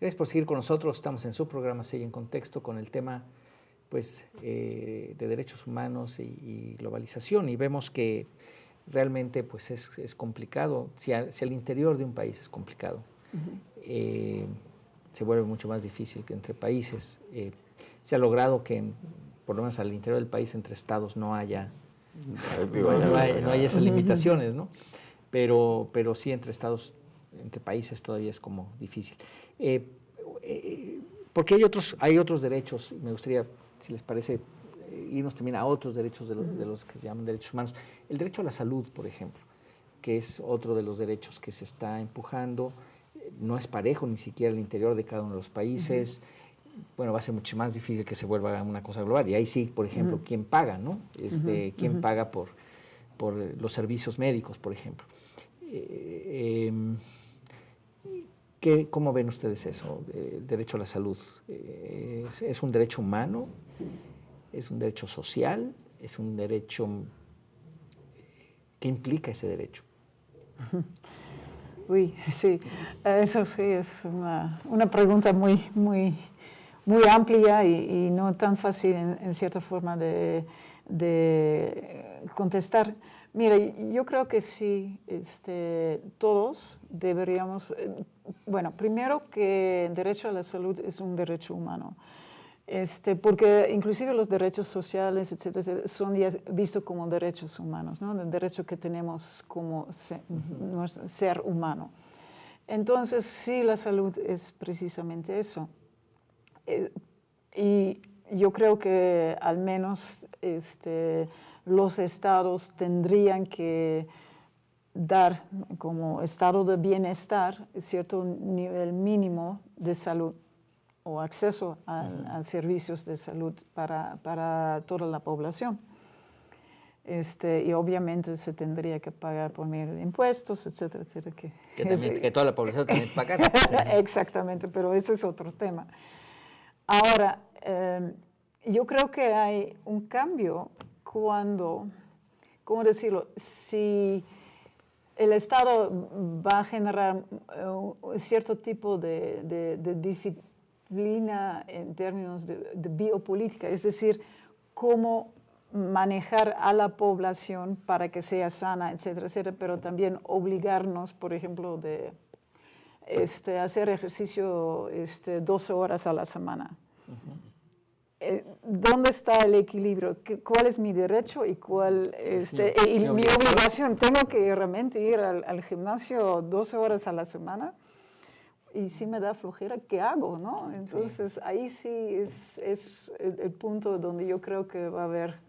Gracias por seguir con nosotros. Estamos en su programa Sella en Contexto con el tema pues, de derechos humanos y globalización, y vemos que realmente pues, es complicado. Si al interior de un país es complicado, se vuelve mucho más difícil que entre países. Se ha logrado que, por lo menos al interior del país, entre estados no haya esas limitaciones, ¿no? Pero sí entre estados, entre países todavía es como difícil. Porque hay otros derechos, me gustaría, si les parece, irnos también a otros derechos de los que se llaman derechos humanos. El derecho a la salud, por ejemplo, que es otro de los derechos que se está empujando, no es parejo ni siquiera al interior de cada uno de los países. Bueno, va a ser mucho más difícil que se vuelva una cosa global. Y ahí sí, por ejemplo, ¿quién paga, no? ¿Quién paga por los servicios médicos, por ejemplo? ¿Cómo ven ustedes eso? El derecho a la salud. ¿Es un derecho humano? ¿Es un derecho social? ¿Es un derecho? ¿Qué implica ese derecho? Uy, sí, eso sí es una pregunta muy amplia y no tan fácil en cierta forma de contestar. Mira, yo creo que sí, todos deberíamos, bueno, primero que el derecho a la salud es un derecho humano. Porque inclusive los derechos sociales, etcétera, son ya vistos como derechos humanos, ¿no? El derecho que tenemos como ser humano. Entonces, sí, la salud es precisamente eso. Y yo creo que al menos los estados tendrían que dar como estado de bienestar cierto nivel mínimo de salud o acceso a servicios de salud para toda la población. Y obviamente se tendría que pagar por medio de impuestos, etcétera, etcétera. Que toda la población también paga. Exactamente, pero ese es otro tema. Ahora, yo creo que hay un cambio cuando, ¿cómo decirlo? Si el Estado va a generar cierto tipo de disciplina en términos de biopolítica, es decir, cómo manejar a la población para que sea sana, etcétera, etcétera, pero también obligarnos, por ejemplo, de hacer ejercicio 12 horas a la semana. ¿Dónde está el equilibrio? ¿Cuál es mi derecho y cuál y mi obligación? ¿Tengo que realmente ir al gimnasio 12 horas a la semana? Y si me da flojera, ¿qué hago? ¿No? Entonces, ahí sí es el punto donde yo creo que va a haber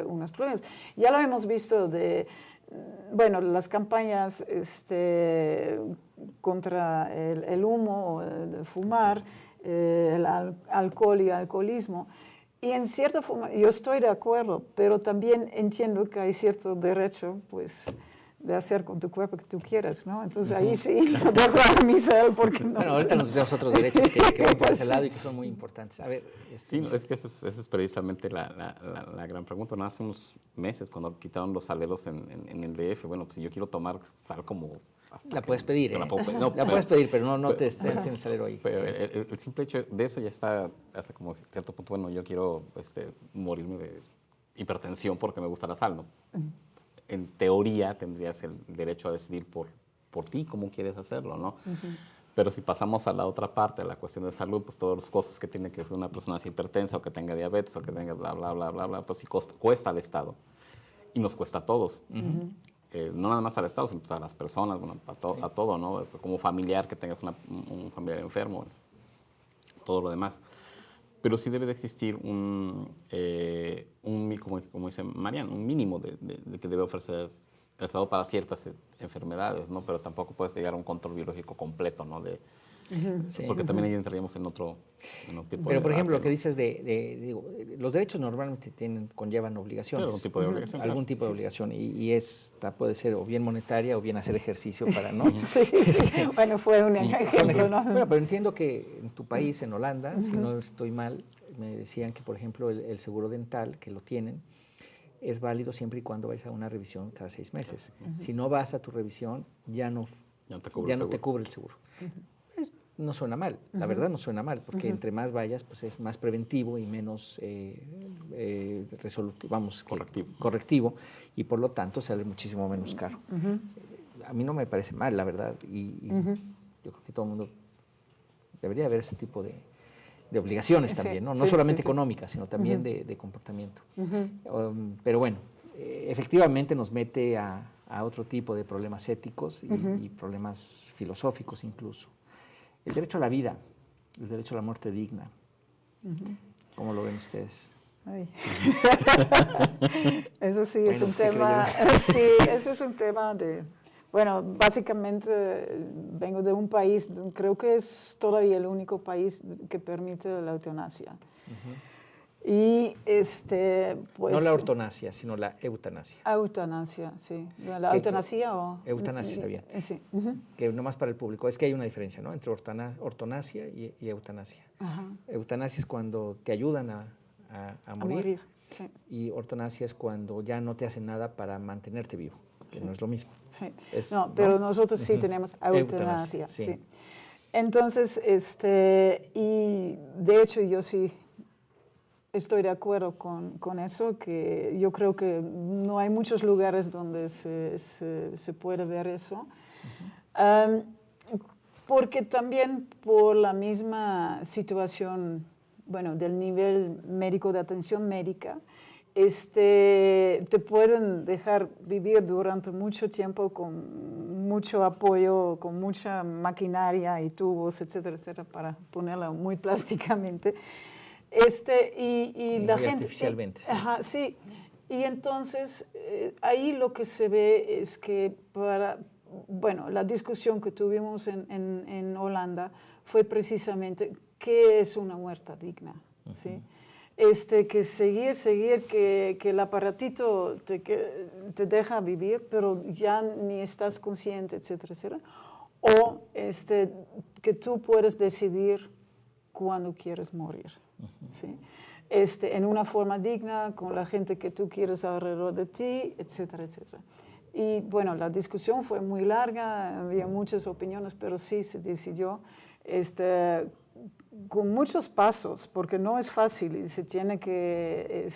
unos problemas. Ya lo hemos visto bueno, las campañas contra el humo, o de fumar, el alcohol y alcoholismo. Y en cierta forma, yo estoy de acuerdo, pero también entiendo que hay cierto derecho, pues, de hacer con tu cuerpo que tú quieras, ¿no? Entonces ahí sí, dejo a Misael porque no. Bueno, ahorita nos tenemos otros derechos que van por ese lado y que son muy importantes. A ver, sí, es que esa es precisamente la gran pregunta. ¿No? Hace unos meses, cuando quitaron los aleros en el DF, bueno, pues si yo quiero tomar sal como... La puedes pedir, ¿eh? La puedes pedir, pero no te estés en el salero ahí. Pero el simple hecho de eso ya está, hasta como cierto punto, bueno, yo quiero morirme de hipertensión porque me gusta la sal, ¿no? En teoría tendrías el derecho a decidir por ti cómo quieres hacerlo, ¿no? Pero si pasamos a la otra parte, a la cuestión de salud, pues todas las cosas que tiene que ser una persona hipertensa o que tenga diabetes o que tenga bla, bla, bla, bla, bla, pues sí cuesta al Estado. Y nos cuesta a todos. No nada más al Estado, sino a las personas, bueno, a todo, ¿no? Como familiar, que tengas un familiar enfermo, todo lo demás. Pero sí debe de existir como dice Marian, un mínimo de que debe ofrecer el Estado para ciertas enfermedades, ¿no? Pero tampoco puedes llegar a un control biológico completo, ¿no? Sí. Porque también ahí entraríamos en otro tipo de... Pero, por ejemplo, lo que dices digo, los derechos normalmente conllevan obligaciones. Claro, algún tipo de obligación. Algún tipo de obligación. Y esta puede ser o bien monetaria o bien hacer ejercicio para, ¿no? Sí. Bueno, fue un ejemplo, ¿no? Bueno, pero entiendo que en tu país, en Holanda, si no estoy mal, me decían que, por ejemplo, el seguro dental, que lo tienen, es válido siempre y cuando vayas a una revisión cada 6 meses. Si no vas a tu revisión, ya no te cubre el seguro. no suena mal, la verdad no suena mal, porque entre más vayas, pues es más preventivo y menos resolutivo, vamos, correctivo, y por lo tanto sale muchísimo menos caro. A mí no me parece mal, la verdad, y yo creo que todo el mundo debería haber ese tipo de obligaciones también, ¿no? No solamente económicas, sino también de comportamiento. Pero bueno, efectivamente nos mete a otro tipo de problemas éticos y problemas filosóficos incluso. El derecho a la vida, el derecho a la muerte digna. ¿Cómo lo ven ustedes? Ay. Eso sí es un tema, sí, eso es un tema de, bueno, básicamente vengo de un país, creo que es todavía el único país que permite la eutanasia. Y pues... No la ortonasia, sino la eutanasia. Eutanasia, sí. ¿La eutanasia o...? Eutanasia está bien. Sí. Que nomás para el público, es que hay una diferencia, ¿no? Entre ortonasia y eutanasia. Eutanasia es cuando te ayudan a morir. Sí. Y ortonasia es cuando ya no te hacen nada para mantenerte vivo, que no es lo mismo. Sí. Pero nosotros sí tenemos eutanasia. Sí. Entonces, y de hecho yo sí estoy de acuerdo con eso, que yo creo que no hay muchos lugares donde se puede ver eso. Porque también por la misma situación, bueno, del nivel médico, de atención médica, te pueden dejar vivir durante mucho tiempo con mucho apoyo, con mucha maquinaria y tubos, etcétera, etcétera, para ponerlo muy plásticamente. Y la gente... Artificialmente. Sí. Ajá, sí. Y entonces, ahí lo que se ve es que bueno, la discusión que tuvimos en Holanda fue precisamente qué es una muerte digna, ¿sí? Que seguir, que el aparatito te deja vivir, pero ya ni estás consciente, etcétera, etcétera. O que tú puedes decidir cuándo quieres morir, ¿sí? En una forma digna, con la gente que tú quieres alrededor de ti, etcétera, etcétera. Y bueno, la discusión fue muy larga, había muchas opiniones, pero sí se decidió con muchos pasos, porque no es fácil y se tiene que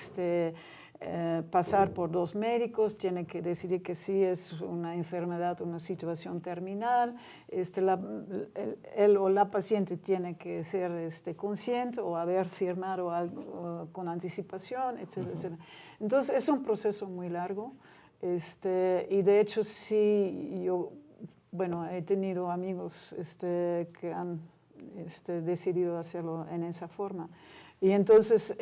pasar por 2 médicos, tiene que decidir que sí es una enfermedad, una situación terminal, él o la paciente tiene que ser consciente o haber firmado algo con anticipación, etcétera, etcétera. Entonces es un proceso muy largo, y de hecho sí, yo, bueno, he tenido amigos que han decidido hacerlo en esa forma. Y entonces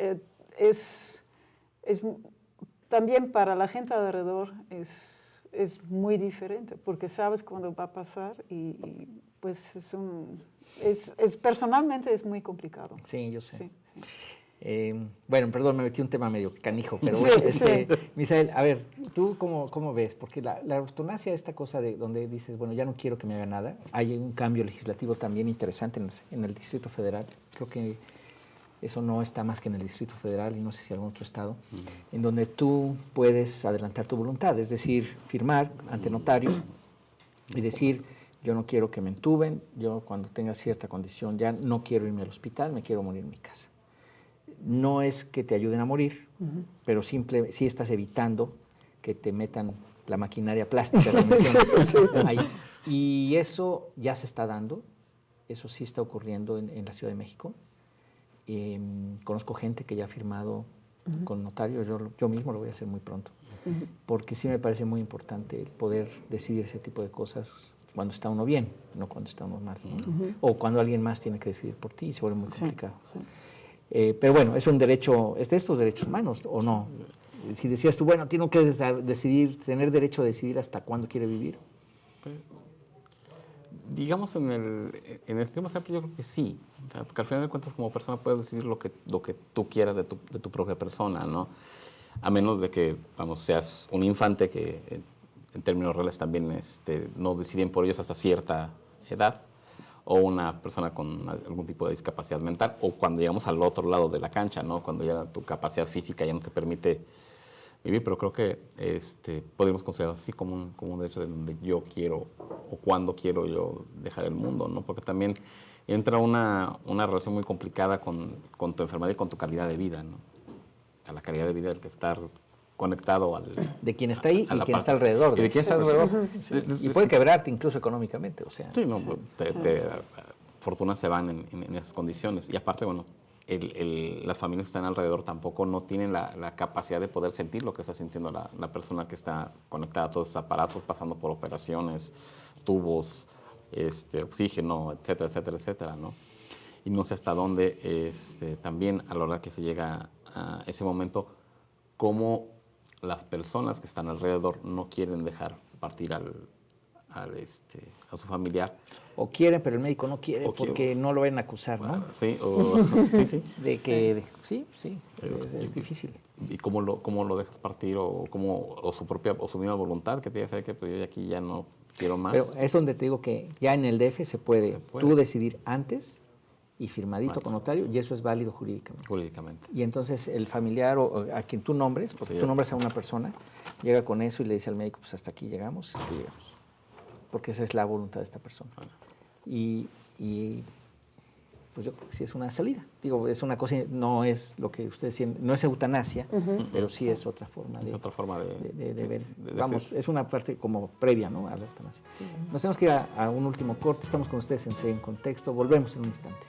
también para la gente alrededor es muy diferente, porque sabes cuándo va a pasar y pues personalmente es muy complicado. Sí, yo sé. Sí. Bueno, perdón, me metí un tema medio canijo, pero bueno, Misael, a ver, ¿tú cómo ves? Porque la eutanasia, esta cosa de donde dices, bueno, ya no quiero que me haga nada, hay un cambio legislativo también interesante en el Distrito Federal, creo que eso no está más que en el Distrito Federal y no sé si en algún otro estado, en donde tú puedes adelantar tu voluntad, es decir, firmar ante notario y decir, yo no quiero que me entuben, yo cuando tenga cierta condición ya no quiero irme al hospital, me quiero morir en mi casa. No es que te ayuden a morir, pero sí estás evitando que te metan la maquinaria plástica de ahí. Y eso ya se está dando, eso sí está ocurriendo en la Ciudad de México. Conozco gente que ya ha firmado con notario, yo mismo lo voy a hacer muy pronto, porque sí me parece muy importante el poder decidir ese tipo de cosas cuando está uno bien, no cuando está uno mal, ¿no? O cuando alguien más tiene que decidir por ti y se vuelve muy complicado. Sí. Pero bueno, ¿es un derecho, es de estos derechos humanos o no? Si decías tú, bueno, tiene que decidir, tener derecho a decidir hasta cuándo quiere vivir. Digamos, en el extremo siempre yo creo que sí. O sea, porque al final de cuentas, como persona puedes decidir lo que tú quieras de tu propia persona, ¿no? A menos de que, vamos, seas un infante que en términos reales también no deciden por ellos hasta cierta edad, o una persona con algún tipo de discapacidad mental, o cuando llegamos al otro lado de la cancha, ¿no? Cuando ya tu capacidad física ya no te permite vivir, pero creo que podemos considerarlo así como un derecho de donde yo quiero o cuando quiero yo dejar el mundo, ¿no? Porque también entra una relación muy complicada con tu enfermedad y con tu calidad de vida, ¿no? A la calidad de vida del que estar conectado de quien está ahí y la quien parte, está alrededor. Y de quién está alrededor. Sí. Y puede quebrarte incluso económicamente, o sea. Sí, no, fortunas se van en esas condiciones. Y aparte, bueno, las familias que están alrededor tampoco no tienen la capacidad de poder sentir lo que está sintiendo la persona que está conectada a todos esos aparatos, pasando por operaciones, tubos, oxígeno, etcétera, etcétera, etcétera, ¿no? Y no sé hasta dónde también a la hora que se llega a ese momento, cómo las personas que están alrededor no quieren dejar partir a su familiar. O quieren, pero el médico no quiere porque no lo van a acusar, ¿no? Sí, sí. De que, sí, es difícil. ¿Y cómo lo dejas partir o su misma voluntad que te diga, ¿sabes qué? Pues yo aquí ya no quiero más? Pero es donde te digo que ya en el DF se puede tú decidir antes y firmadito con notario, y eso es válido jurídicamente. Jurídicamente. Y entonces el familiar o a quien tú nombres, porque tú nombras a una persona, llega con eso y le dice al médico, pues hasta aquí llegamos, porque esa es la voluntad de esta persona. Y pues yo creo que sí es una salida. Digo, es una cosa, no es lo que ustedes decían, no es eutanasia, pero sí es otra forma de, de ver. Vamos, es una parte como previa, ¿no?, a la eutanasia. Nos tenemos que ir a un último corte. Estamos con ustedes en CE en Contexto. Volvemos en un instante.